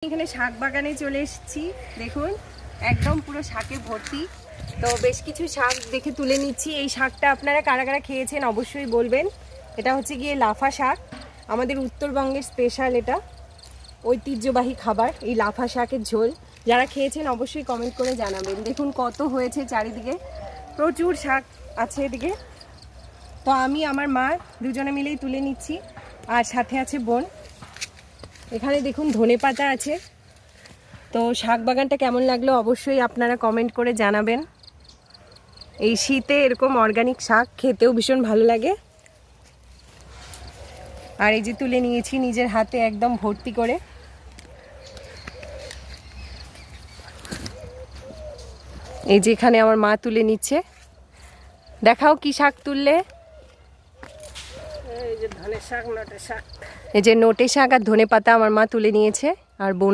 এখানে শাক বাগানে চলে এসেছি। দেখুন একদম পুরো শাকে ভর্তি। তো বেশ কিছু শাক দেখে তুলে নিচ্ছি। এই শাকটা আপনারা কারা কারা খেয়েছেন অবশ্যই বলবেন। এটা হচ্ছে গিয়ে লাফা শাক, আমাদের উত্তরবঙ্গের স্পেশাল, এটা ঐতিহ্যবাহী খাবার। এই লাফা শাকের ঝোল যারা খেয়েছেন অবশ্যই কমেন্ট করে জানাবেন। দেখুন কত হয়েছে, চারিদিকে প্রচুর শাক আছে এদিকে। তো আমি আমার মা দুজনে মিলেই তুলে নিচ্ছি, আর সাথে আছে বোন। এখানে দেখুন ধনেপাতা আছে। তো শাক বাগানটা কেমন লাগলো অবশ্যই আপনারা কমেন্ট করে জানাবেন। এই শীতে এরকম অর্গানিক শাক খেতেও ভীষণ ভালো লাগে। আর এই যে তুলে নিয়েছি নিজের হাতে একদম ভর্তি করে। এই যে এখানে আমার মা তুলে নিচ্ছে। দেখাও কি শাক তুললে? এই যে ধনে শাক, নোটে শাক। এই যে নোটে শাক আর ধনেপাতা আমার মা তুলে নিয়েছে, আর বোন